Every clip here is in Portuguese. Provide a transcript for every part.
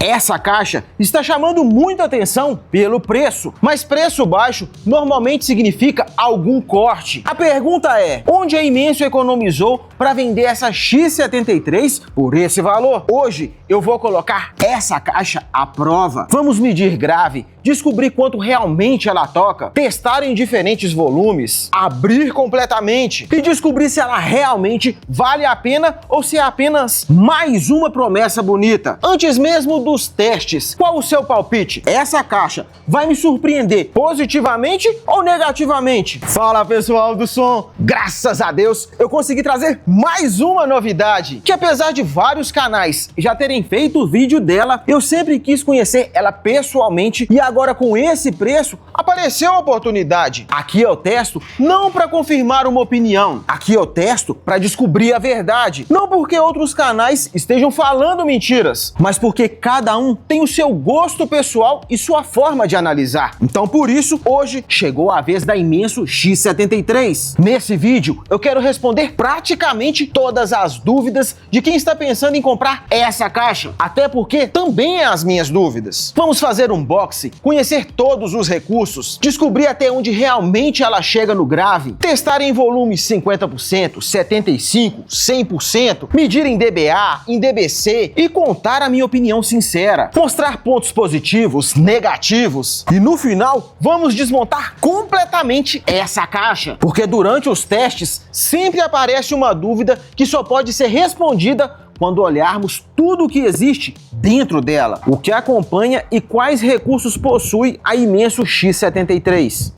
Essa caixa está chamando muita atenção pelo preço, mas preço baixo normalmente significa algum corte. A pergunta é, onde a Imenso economizou para vender essa X73 por esse valor? Hoje eu vou colocar essa caixa à prova. Vamos medir grave, descobrir quanto realmente ela toca, testar em diferentes volumes, abrir completamente e descobrir se ela realmente vale a pena ou se é apenas mais uma promessa bonita. Antes mesmo dos testes, qual o seu palpite? Essa caixa vai me surpreender positivamente ou negativamente? Fala pessoal do som, graças a Deus eu consegui trazer mais uma novidade, que apesar de vários canais já terem feito o vídeo dela, eu sempre quis conhecer ela pessoalmente e agora com esse preço apareceu a oportunidade. Aqui eu testo não para confirmar uma opinião, aqui eu testo para descobrir a verdade, não porque outros canais estejam falando mentiras, mas porque cada um tem o seu gosto pessoal e sua forma de analisar. Então por isso, hoje chegou a vez da Imenso X73. Nesse vídeo eu quero responder praticamente todas as dúvidas de quem está pensando em comprar essa caixa, até porque também é as minhas dúvidas. Vamos fazer um unboxing, conhecer todos os recursos, descobrir até onde realmente ela chega no grave, testar em volumes 50%, 75%, 100%, medir em dBA, em dBc e contar a minha opinião sincera, mostrar pontos positivos, negativos e no final vamos desmontar completamente essa caixa, porque durante os testes sempre aparece uma dúvida que só pode ser respondida quando olharmos tudo o que existe dentro dela, o que acompanha e quais recursos possui a Imenso X73.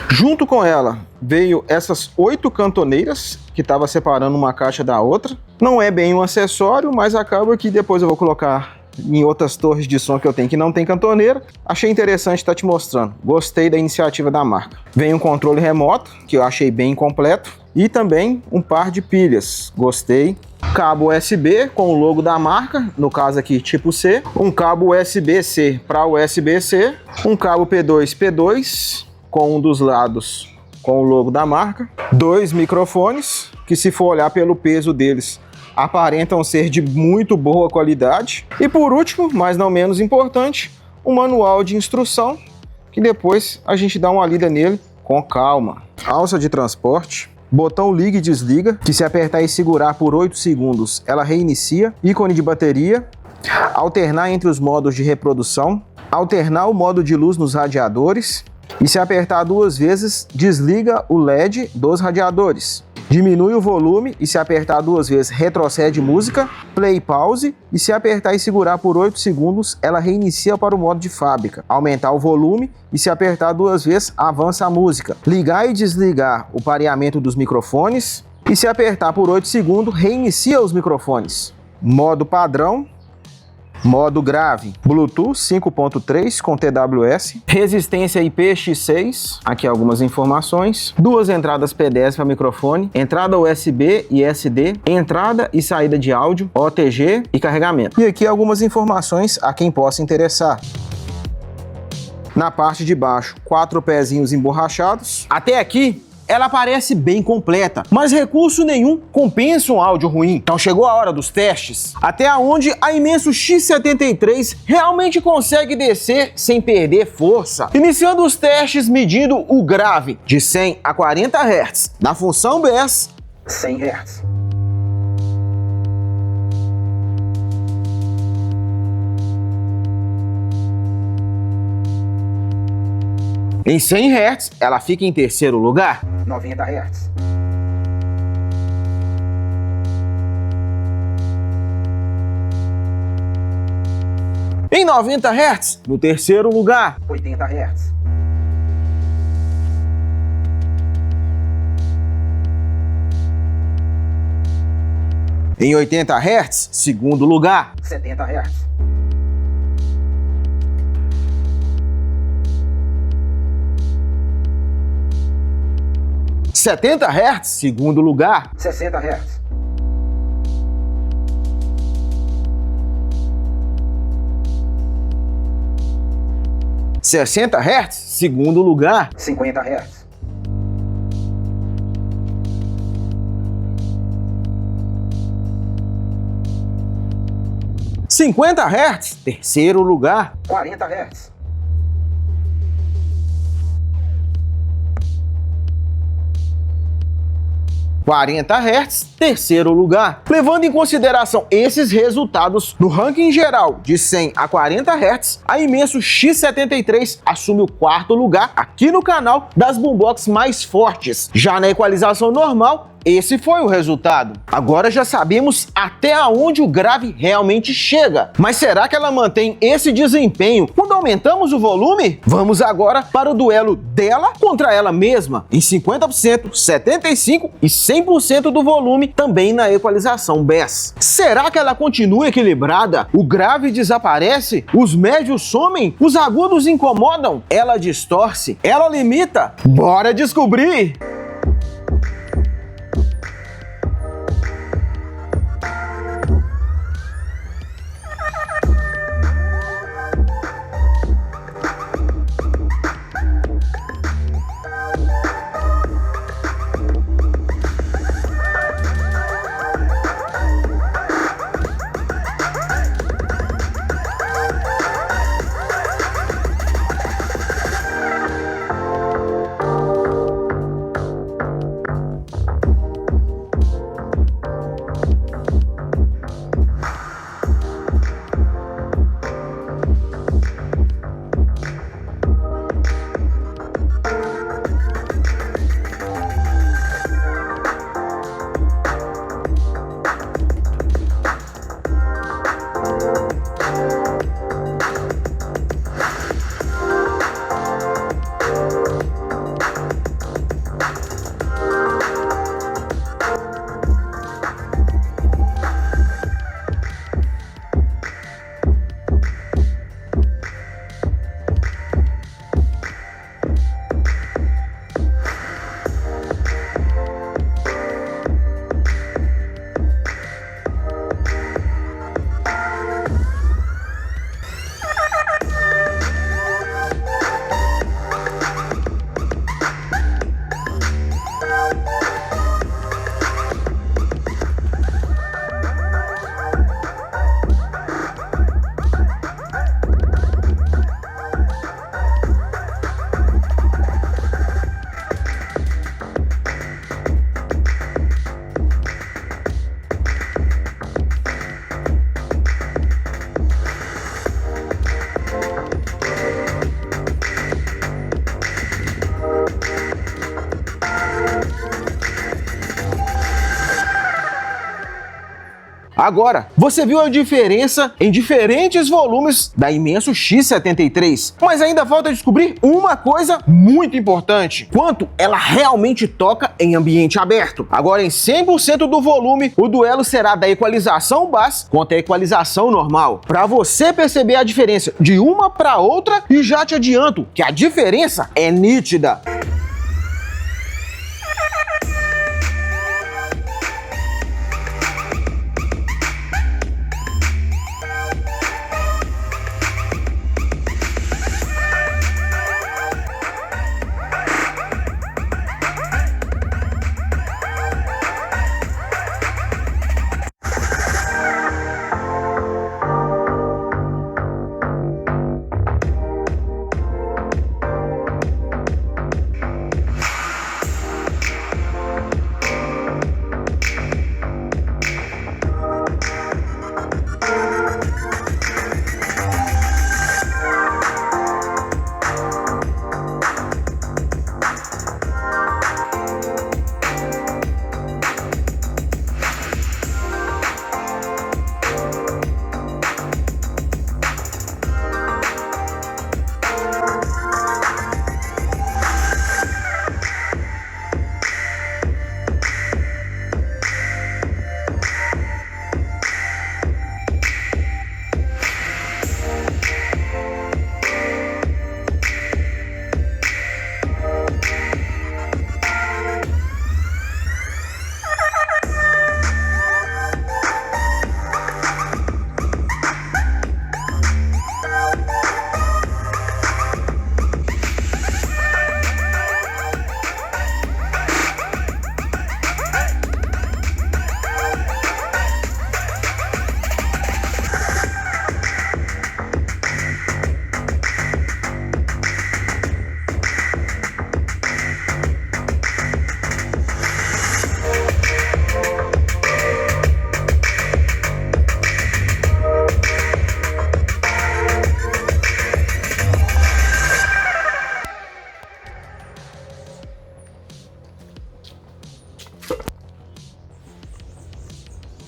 Junto com ela veio essas 8 cantoneiras que estava separando uma caixa da outra. Não é bem um acessório, mas acaba que depois eu vou colocar em outras torres de som que eu tenho que não tem cantoneira. Achei interessante estar te mostrando. Gostei da iniciativa da marca. Vem um controle remoto, que eu achei bem completo. E também um par de pilhas. Gostei. Cabo USB com o logo da marca, no caso aqui tipo C. Um cabo USB-C para USB-C. Um cabo P2 com um dos lados com o logo da marca. 2 microfones, que se for olhar pelo peso deles, aparentam ser de muito boa qualidade. E por último, mas não menos importante, um manual de instrução, que depois a gente dá uma lida nele com calma. Alça de transporte, botão liga e desliga, que se apertar e segurar por 8 segundos, ela reinicia. Ícone de bateria, alternar entre os modos de reprodução, alternar o modo de luz nos radiadores, e se apertar 2 vezes, desliga o LED dos radiadores. Diminui o volume e se apertar 2 vezes, retrocede música, play e pause, e se apertar e segurar por 8 segundos, ela reinicia para o modo de fábrica. Aumentar o volume e se apertar 2 vezes, avança a música. Ligar e desligar o pareamento dos microfones e se apertar por 8 segundos, reinicia os microfones. Modo padrão. Modo grave, Bluetooth 5.3 com TWS, resistência IPX6, aqui algumas informações, 2 entradas P10 para microfone, entrada USB e SD, entrada e saída de áudio, OTG e carregamento. E aqui algumas informações a quem possa interessar. Na parte de baixo, 4 pezinhos emborrachados. Até aqui ela parece bem completa, mas recurso nenhum compensa um áudio ruim. Então chegou a hora dos testes, até onde a Imenso X73 realmente consegue descer sem perder força. Iniciando os testes medindo o grave de 100 a 40 Hz, na função Bass, 100 Hz. Em 100 Hz, ela fica em terceiro lugar. 90 Hz. Em 90 Hz, no terceiro lugar. 80 Hz. Em 80 Hz, segundo lugar. 70 Hz. Em 70 Hz, segundo lugar. 60 Hz. Em 60 Hz, segundo lugar. 50 Hz. 50 Hz, terceiro lugar. 40 Hz. 40 Hz, terceiro lugar. Levando em consideração esses resultados, no ranking geral de 100 a 40 Hz, a Imenso X73 assume o quarto lugar aqui no canal das boombox mais fortes. Já na equalização normal, esse foi o resultado. Agora já sabemos até onde o grave realmente chega. Mas será que ela mantém esse desempenho quando aumentamos o volume? Vamos agora para o duelo dela contra ela mesma, em 50%, 75% e 100% do volume, também na equalização Bass. Será que ela continua equilibrada? O grave desaparece? Os médios somem? Os agudos incomodam? Ela distorce? Ela limita? Bora descobrir! Agora, você viu a diferença em diferentes volumes da Imenso X73, mas ainda falta descobrir uma coisa muito importante: quanto ela realmente toca em ambiente aberto. Agora, em 100% do volume, o duelo será da equalização Bass contra a equalização normal. Para você perceber a diferença de uma para outra, e já te adianto que a diferença é nítida.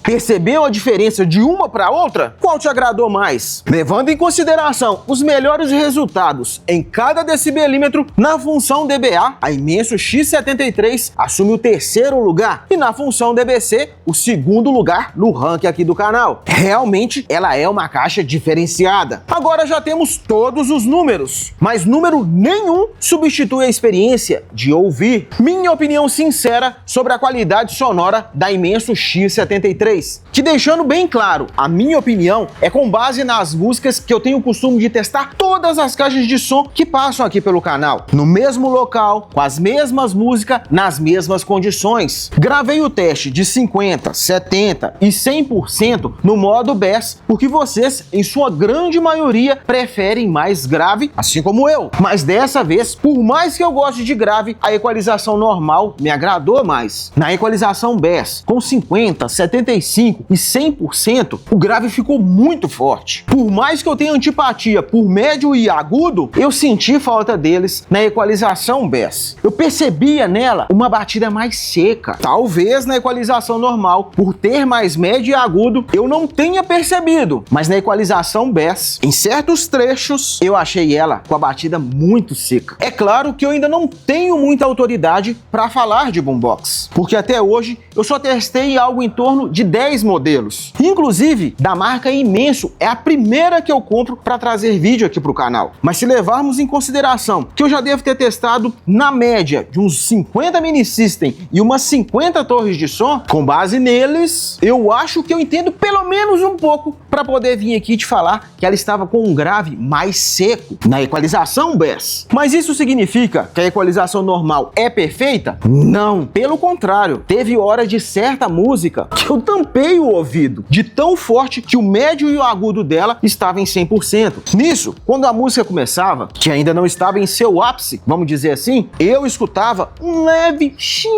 Percebeu a diferença de uma para outra? Qual te agradou mais? Levando em consideração os melhores resultados em cada decibelímetro, na função dBA, a Imenso X73 assume o terceiro lugar e na função dBC, o segundo lugar no ranking aqui do canal. Realmente, ela é uma caixa diferenciada. Agora já temos todos os números, mas número nenhum substitui a experiência de ouvir. Minha opinião sincera sobre a qualidade sonora da Imenso X73, que deixando bem claro, a minha opinião é com base nas músicas que eu tenho o costume de testar todas as caixas de som que passam aqui pelo canal, no mesmo local, com as mesmas músicas, nas mesmas condições. Gravei o teste de 50, 70 e 100% no modo Bass, porque vocês, em sua grande maioria, preferem mais grave, assim como eu. Mas dessa vez, por mais que eu goste de grave, a equalização normal me agradou mais. Na equalização Bass, com 50, 75 e 100%, o grave ficou muito forte. Por mais que eu tenha antipatia por médio e agudo, eu senti falta deles na equalização Bass. Eu percebia nela uma batida mais seca. Talvez na equalização normal, por ter mais médio e agudo, eu não tenha percebido, mas na equalização Bass, em certos trechos, eu achei ela com a batida muito seca. É claro que eu ainda não tenho muita autoridade para falar de boombox, porque até hoje eu só testei algo em torno de 10 modelos. Inclusive, da marca Imenso, é a primeira que eu compro para trazer vídeo aqui para o canal. Mas se levarmos em consideração que eu já devo ter testado na média de uns 50 mini system e umas 50 torres de som, com base neles, eu acho que eu entendo pelo menos um pouco para poder vir aqui te falar que ela estava com um grave mais seco na equalização Bass. Mas isso significa que a equalização normal é perfeita? Não, pelo contrário. Teve hora de certa música que eu tampei o ouvido, de tão forte que o médio e o agudo dela estava em 100%. Nisso, quando a música começava, que ainda não estava em seu ápice, vamos dizer assim, eu escutava um leve chim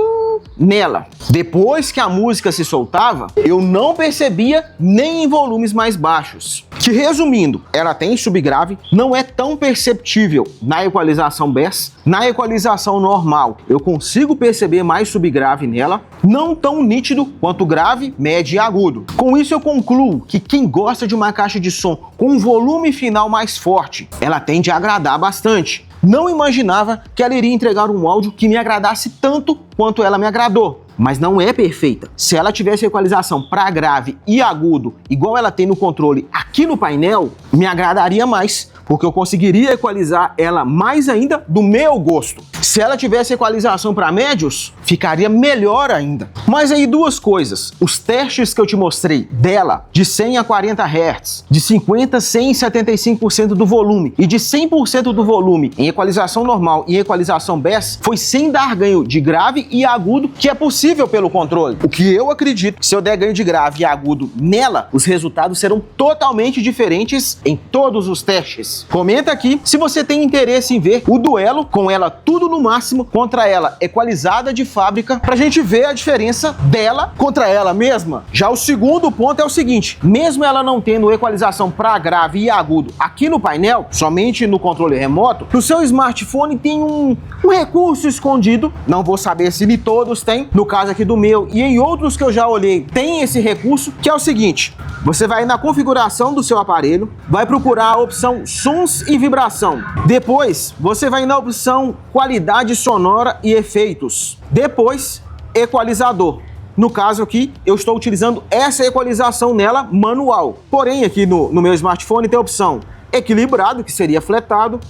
nela. Depois que a música se soltava, eu não percebia nem em volumes mais baixos. Que resumindo, ela tem subgrave, não é tão perceptível na equalização Bass. Na equalização normal, eu consigo perceber mais subgrave nela, não tão nítido quanto grave, médio e agudo. Com isso eu concluo que quem gosta de uma caixa de som com um volume final mais forte, ela tende a agradar bastante. Não imaginava que ela iria entregar um áudio que me agradasse tanto quanto ela me agradou. Mas não é perfeita. Se ela tivesse equalização para grave e agudo, igual ela tem no controle aqui no painel, me agradaria mais, porque eu conseguiria equalizar ela mais ainda do meu gosto. Se ela tivesse equalização para médios, ficaria melhor ainda. Mas aí duas coisas. Os testes que eu te mostrei dela, de 100 a 40 Hz, de 50 a 100 e 75% do volume e de 100% do volume em equalização normal e equalização Bass, foi sem dar ganho de grave e agudo, que é possível pelo controle. O que eu acredito, se eu der ganho de grave e agudo nela, os resultados serão totalmente diferentes em todos os testes. Comenta aqui se você tem interesse em ver o duelo com ela tudo no máximo contra ela equalizada de fábrica, pra gente ver a diferença dela contra ela mesma. Já o segundo ponto é o seguinte, mesmo ela não tendo equalização para grave e agudo aqui no painel, somente no controle remoto, no seu smartphone tem um recurso escondido, não vou saber se em todos tem, no caso aqui do meu e em outros que eu já olhei, tem esse recurso, que é o seguinte, você vai na configuração do seu aparelho, vai procurar a opção Sons e Vibração. Depois, você vai na opção Qualidade Sonora e Efeitos. Depois, Equalizador. No caso aqui, eu estou utilizando essa equalização nela manual. Porém, aqui no meu smartphone tem a opção Equilibrado, que seria fletado,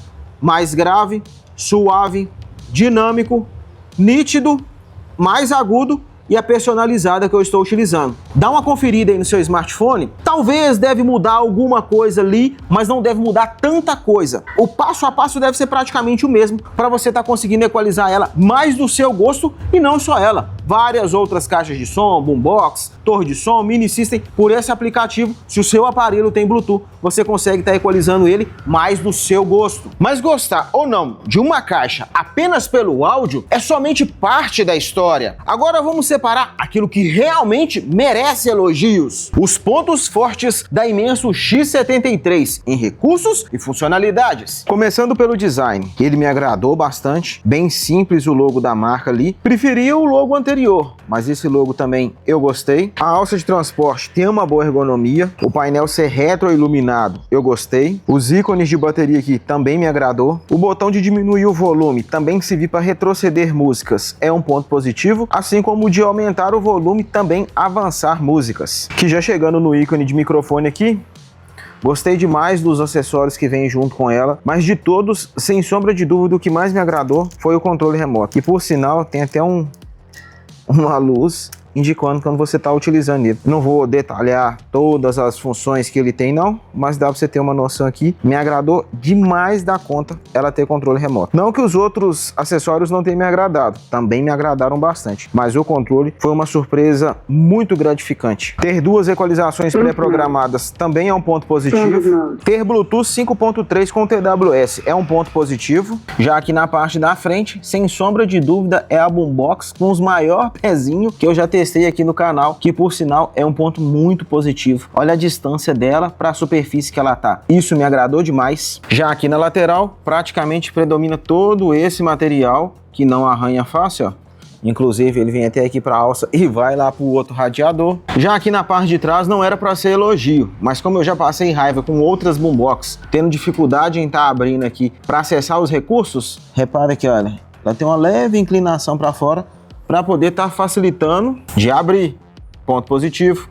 mais grave, suave, dinâmico, nítido, mais agudo e a personalizada que eu estou utilizando. Dá uma conferida aí no seu smartphone. Talvez deve mudar alguma coisa ali, mas não deve mudar tanta coisa. O passo a passo deve ser praticamente o mesmo para você estar conseguindo equalizar ela mais do seu gosto e não só ela. Várias outras caixas de som, boombox, torre de som, mini system, por esse aplicativo, se o seu aparelho tem Bluetooth, você consegue estar equalizando ele mais do seu gosto. Mas gostar ou não de uma caixa apenas pelo áudio é somente parte da história. Agora vamos separar aquilo que realmente merece elogios. Os pontos fortes da Imenso X73 em recursos e funcionalidades. Começando pelo design, ele me agradou bastante, bem simples o logo da marca ali. Preferia o logo anterior interior, mas esse logo também eu gostei. A alça de transporte tem uma boa ergonomia. O painel ser retroiluminado, eu gostei. Os ícones de bateria aqui também me agradou. O botão de diminuir o volume também servir para retroceder músicas é um ponto positivo, assim como o de aumentar o volume também avançar músicas. Que já chegando no ícone de microfone aqui, gostei demais dos acessórios que vêm junto com ela, mas de todos, sem sombra de dúvida, o que mais me agradou foi o controle remoto. E por sinal, tem até uma luz indicando quando você está utilizando ele. Não vou detalhar todas as funções que ele tem não, mas dá para você ter uma noção aqui. Me agradou demais da conta ela ter controle remoto. Não que os outros acessórios não tenham me agradado, também me agradaram bastante, mas o controle foi uma surpresa muito gratificante. Ter duas equalizações pré-programadas também é um ponto positivo. Ter Bluetooth 5.3 com TWS é um ponto positivo. Já aqui na parte da frente, sem sombra de dúvida, é a boombox com os maiores pezinhos que eu já testei aqui no canal, que por sinal é um ponto muito positivo. Olha a distância dela para a superfície que ela tá. Isso me agradou demais. Já aqui na lateral, praticamente predomina todo esse material que não arranha fácil, ó. Inclusive ele vem até aqui para a alça e vai lá para o outro radiador. Já aqui na parte de trás não era para ser elogio, mas como eu já passei raiva com outras boombox, tendo dificuldade em estar abrindo aqui para acessar os recursos, repara aqui, olha, ela tem uma leve inclinação para fora para poder estar facilitando de abrir. Ponto positivo,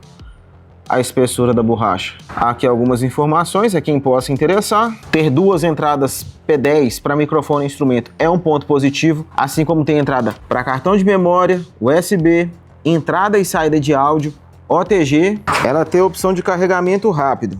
a espessura da borracha. Aqui algumas informações a quem possa interessar. Ter duas entradas P10 para microfone e instrumento é um ponto positivo, assim como tem entrada para cartão de memória, USB, entrada e saída de áudio, OTG. Ela tem a opção de carregamento rápido.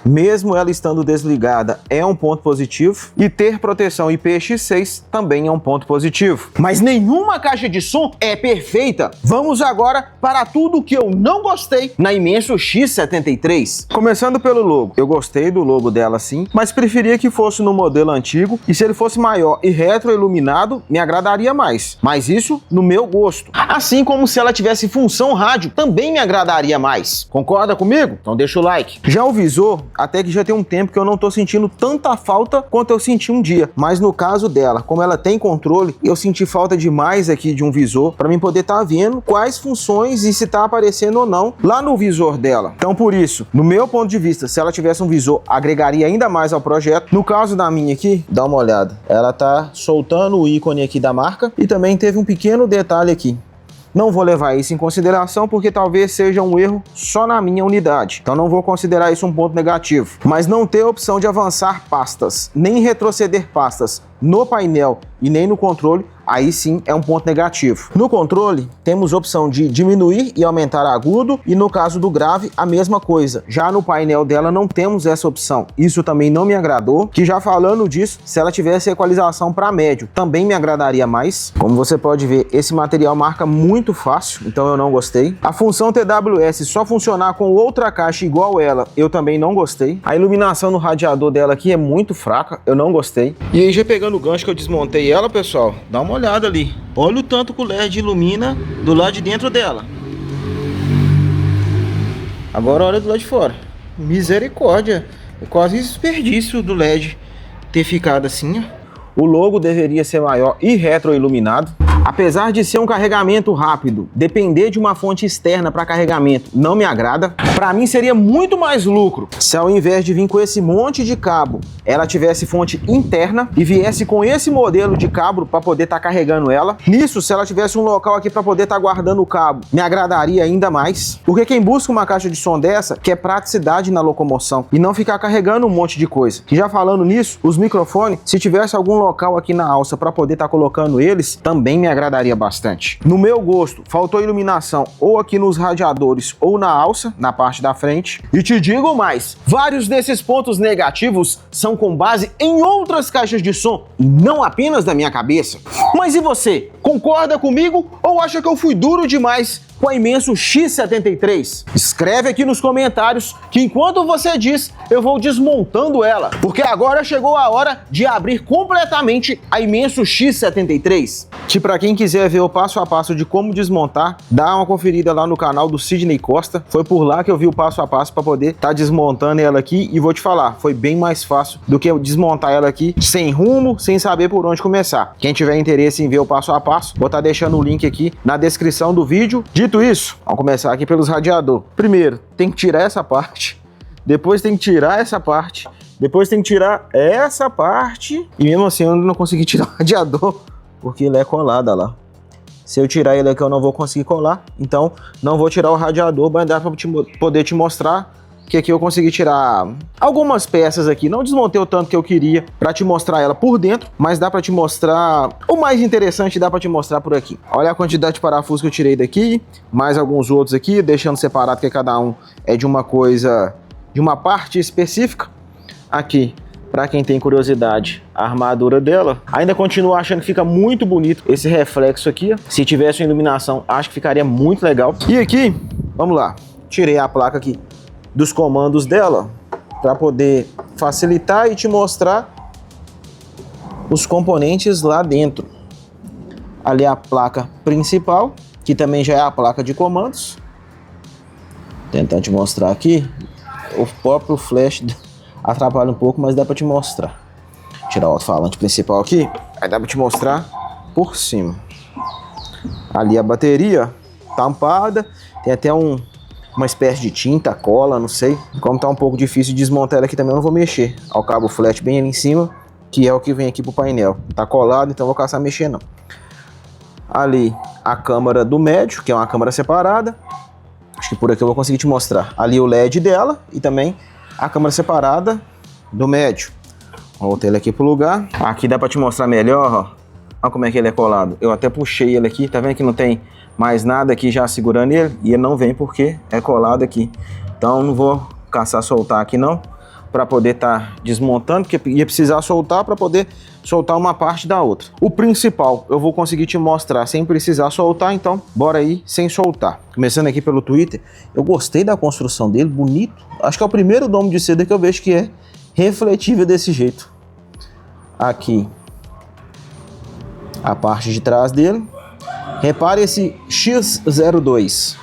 Mesmo ela estando desligada, é um ponto positivo. E ter proteção IPX6 também é um ponto positivo. Mas nenhuma caixa de som é perfeita. Vamos agora para tudo que eu não gostei na Imenso X73. Começando pelo logo. Eu gostei do logo dela sim, mas preferia que fosse no modelo antigo. E se ele fosse maior e retroiluminado, me agradaria mais. Mas isso no meu gosto. Assim como se ela tivesse função rádio, também me agradaria mais. Concorda comigo? Então deixa o like. Já o visor, até que já tem um tempo que eu não tô sentindo tanta falta quanto eu senti um dia. Mas no caso dela, como ela tem controle, eu senti falta demais aqui de um visor para mim poder estar vendo quais funções e se tá aparecendo ou não lá no visor dela. Então por isso, no meu ponto de vista, se ela tivesse um visor, agregaria ainda mais ao projeto. No caso da minha aqui, dá uma olhada. Ela tá soltando o ícone aqui da marca e também teve um pequeno detalhe aqui. Não vou levar isso em consideração porque talvez seja um erro só na minha unidade. Então não vou considerar isso um ponto negativo. Mas não ter a opção de avançar pastas, nem retroceder pastas no painel e nem no controle, aí sim é um ponto negativo. No controle, temos a opção de diminuir e aumentar agudo, e no caso do grave, a mesma coisa. Já no painel dela não temos essa opção. Isso também não me agradou, que já falando disso, se ela tivesse equalização para médio, também me agradaria mais. Como você pode ver, esse material marca muito fácil, então eu não gostei. A função TWS só funcionar com outra caixa igual ela, eu também não gostei. A iluminação no radiador dela aqui é muito fraca, eu não gostei. E aí já pegando o gancho que eu desmontei ela, pessoal, dá uma olhada ali. Olha o tanto que o LED ilumina do lado de dentro dela. Agora olha do lado de fora. Misericórdia. É quase desperdício do LED ter ficado assim, ó. O logo deveria ser maior e retroiluminado. Apesar de ser um carregamento rápido, depender de uma fonte externa para carregamento não me agrada. Para mim seria muito mais lucro se ao invés de vir com esse monte de cabo, ela tivesse fonte interna e viesse com esse modelo de cabo para poder estar carregando ela. Nisso, se ela tivesse um local aqui para poder estar guardando o cabo, me agradaria ainda mais. Porque quem busca uma caixa de som dessa quer praticidade na locomoção e não ficar carregando um monte de coisa. E já falando nisso, os microfones, se tivesse algum local aqui na alça para poder estar colocando eles, também me agradaria bastante. No meu gosto, faltou iluminação ou aqui nos radiadores ou na alça, na parte da frente. E te digo mais, vários desses pontos negativos são com base em outras caixas de som e não apenas da minha cabeça. Mas e você? Concorda comigo ou acha que eu fui duro demais com a Imenso X73? Escreve aqui nos comentários que enquanto você diz, eu vou desmontando ela, porque agora chegou a hora de abrir completamente a Imenso X73. Que para quem quiser ver o passo a passo de como desmontar, dá uma conferida lá no canal do Sidney Costa. Foi por lá que eu vi o passo a passo para poder estar desmontando ela aqui, e vou te falar, foi bem mais fácil do que eu desmontar ela aqui sem rumo, sem saber por onde começar. Quem tiver interesse em ver o passo a passo, vou estar deixando o link aqui na descrição do vídeo. Dito isso, vamos começar aqui pelos radiador. Primeiro, tem que tirar essa parte, depois tem que tirar essa parte, depois tem que tirar essa parte, e mesmo assim eu não consegui tirar o radiador, porque ele é colado lá. Se eu tirar ele aqui eu não vou conseguir colar, então não vou tirar o radiador, mas dá para poder te mostrar que aqui eu consegui tirar algumas peças aqui. Não desmontei o tanto que eu queria para te mostrar ela por dentro, mas dá para te mostrar o mais interessante, dá para te mostrar por aqui. Olha a quantidade de parafusos que eu tirei daqui, mais alguns outros aqui, deixando separado que cada um é de uma coisa, de uma parte específica. Aqui, para quem tem curiosidade, a armadura dela. Ainda continuo achando que fica muito bonito esse reflexo aqui. Se tivesse uma iluminação, acho que ficaria muito legal. E aqui, vamos lá, tirei a placa aqui dos comandos dela para poder facilitar e te mostrar os componentes lá dentro. Ali é a placa principal, que também já é a placa de comandos. Tentando te mostrar aqui, o próprio flash atrapalha um pouco, mas dá para te mostrar. Tirar o alto-falante principal aqui, aí dá para te mostrar por cima. Ali a bateria tampada, tem até uma espécie de tinta, cola, não sei. Como tá um pouco difícil de desmontar ela aqui também, eu não vou mexer. Ó, o cabo flash bem ali em cima, que é o que vem aqui pro painel. Tá colado, então eu vou caçar mexer não. Ali a câmera do médio, que é uma câmera separada. Acho que por aqui eu vou conseguir te mostrar. Ali o LED dela e também a câmera separada do médio. Voltei ele aqui pro lugar. Aqui dá pra te mostrar melhor, ó. Olha como é que ele é colado. Eu até puxei ele aqui, tá vendo que não tem mais nada aqui já segurando ele, e ele não vem porque é colado aqui. Então não vou caçar soltar aqui não, para poder estar desmontando, porque ia precisar soltar para poder soltar uma parte da outra. O principal eu vou conseguir te mostrar sem precisar soltar, então bora aí sem soltar. Começando aqui pelo Twitter, eu gostei da construção dele, bonito. Acho que é o primeiro domo de seda que eu vejo que é refletível desse jeito. Aqui a parte de trás dele. Repare esse X02.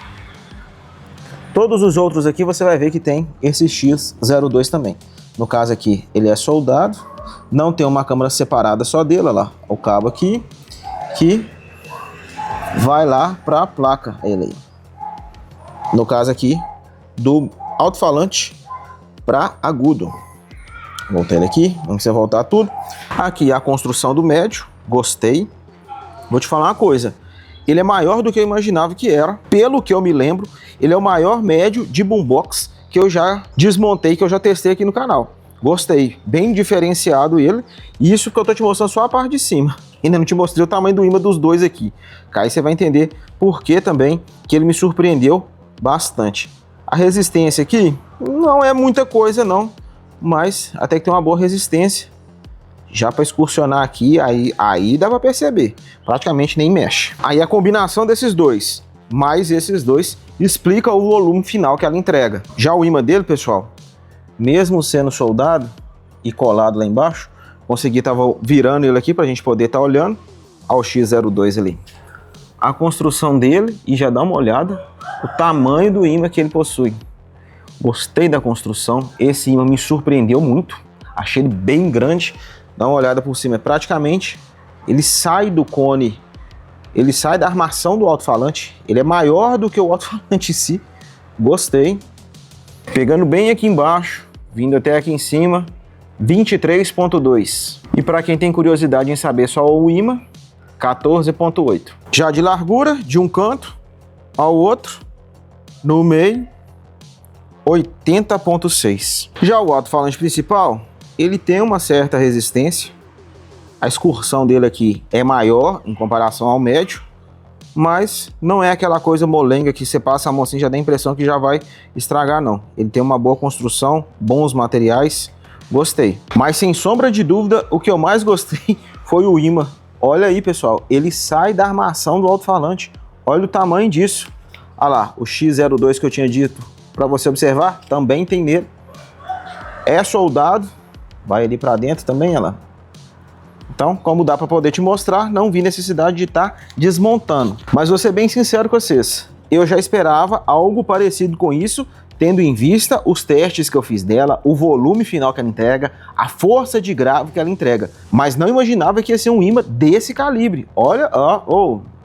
Todos os outros aqui você vai ver que tem esse X02 também. No caso aqui, ele é soldado. Não tem uma câmera separada só dele, olha lá. O cabo aqui, que vai lá para a placa. Ele aí. No caso aqui, do alto-falante para agudo. Voltei ele aqui, vamos voltar tudo. Aqui a construção do médio, gostei. Vou te falar uma coisa. Ele é maior do que eu imaginava que era. Pelo que eu me lembro, ele é o maior médio de boombox que eu já desmontei, que eu já testei aqui no canal. Gostei, bem diferenciado ele. Isso que eu tô te mostrando só a parte de cima. Ainda não te mostrei o tamanho do imã dos dois aqui. Aí você vai entender por que também que ele me surpreendeu bastante. A resistência aqui não é muita coisa não, mas até que tem uma boa resistência. Já para excursionar aqui, aí dá para perceber, praticamente nem mexe. Aí a combinação desses dois, mais esses dois, explica o volume final que ela entrega. Já o imã dele, pessoal, mesmo sendo soldado e colado lá embaixo, consegui tava virando ele aqui para a gente poder estar olhando ao X02 ali. A construção dele, e já dá uma olhada, o tamanho do imã que ele possui. Gostei da construção, esse imã me surpreendeu muito, achei ele bem grande. Dá uma olhada por cima, praticamente ele sai do cone, ele sai da armação do alto-falante, ele é maior do que o alto-falante em si. Gostei. Pegando bem aqui embaixo, vindo até aqui em cima, 23.2. E para quem tem curiosidade em saber só o imã, 14.8. Já de largura, de um canto ao outro, no meio, 80.6. Já o alto-falante principal, ele tem uma certa resistência. A excursão dele aqui é maior em comparação ao médio, mas não é aquela coisa molenga que você passa a mão assim já dá a impressão que já vai estragar não. Ele tem uma boa construção, bons materiais, gostei. Mas sem sombra de dúvida, o que eu mais gostei foi o imã. Olha aí, pessoal, ele sai da armação do alto-falante. Olha o tamanho disso. Olha lá, o X02 que eu tinha dito para você observar, também tem nele. É soldado, vai ali para dentro também, olha lá. Então, como dá para poder te mostrar, não vi necessidade de estar desmontando. Mas vou ser bem sincero com vocês, eu já esperava algo parecido com isso, tendo em vista os testes que eu fiz dela, o volume final que ela entrega, a força de grave que ela entrega. Mas não imaginava que ia ser um imã desse calibre. Olha,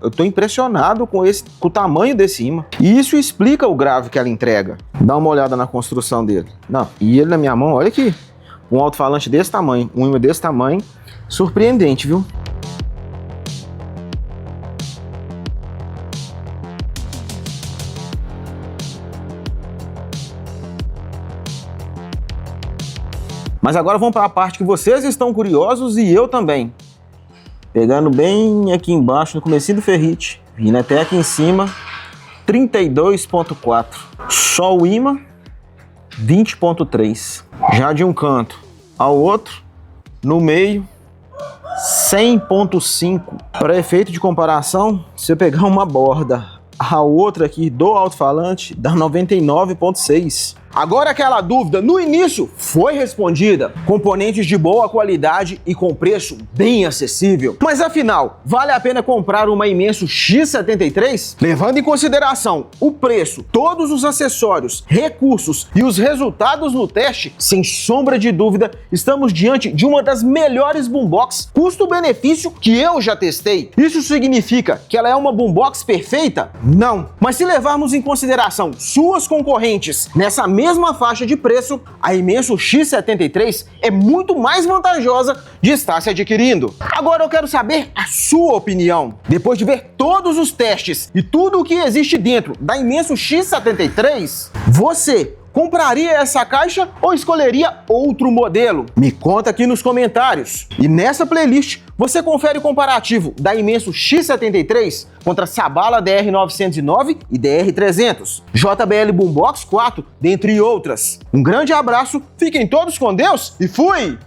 eu tô impressionado com o tamanho desse imã. E isso explica o grave que ela entrega. Dá uma olhada na construção dele. Não, e ele na minha mão, olha aqui. Um alto-falante desse tamanho, um imã desse tamanho, surpreendente, viu? Mas agora vamos para a parte que vocês estão curiosos e eu também. Pegando bem aqui embaixo, no comecinho do ferrite, vindo até aqui em cima, 32.4. Só o imã, 20.3. Já de um canto ao outro, no meio, 100.5. Para efeito de comparação, se eu pegar uma borda, a outra aqui do alto-falante, dá 99.6. Agora aquela dúvida no início foi respondida. Componentes de boa qualidade e com preço bem acessível. Mas afinal, vale a pena comprar uma Imenso X73? Levando em consideração o preço, todos os acessórios, recursos e os resultados no teste, sem sombra de dúvida, estamos diante de uma das melhores boombox custo-benefício que eu já testei. Isso significa que ela é uma boombox perfeita? Não. Mas se levarmos em consideração suas concorrentes nessa mesma faixa de preço, a Imenso X73 é muito mais vantajosa de estar se adquirindo. Agora eu quero saber a sua opinião. Depois de ver todos os testes e tudo o que existe dentro da Imenso X73, você compraria essa caixa ou escolheria outro modelo? Me conta aqui nos comentários. E nessa playlist você confere o comparativo da Imenso X73 contra Sabala DR909 e DR300, JBL Boombox 4, dentre outras. Um grande abraço, fiquem todos com Deus e fui!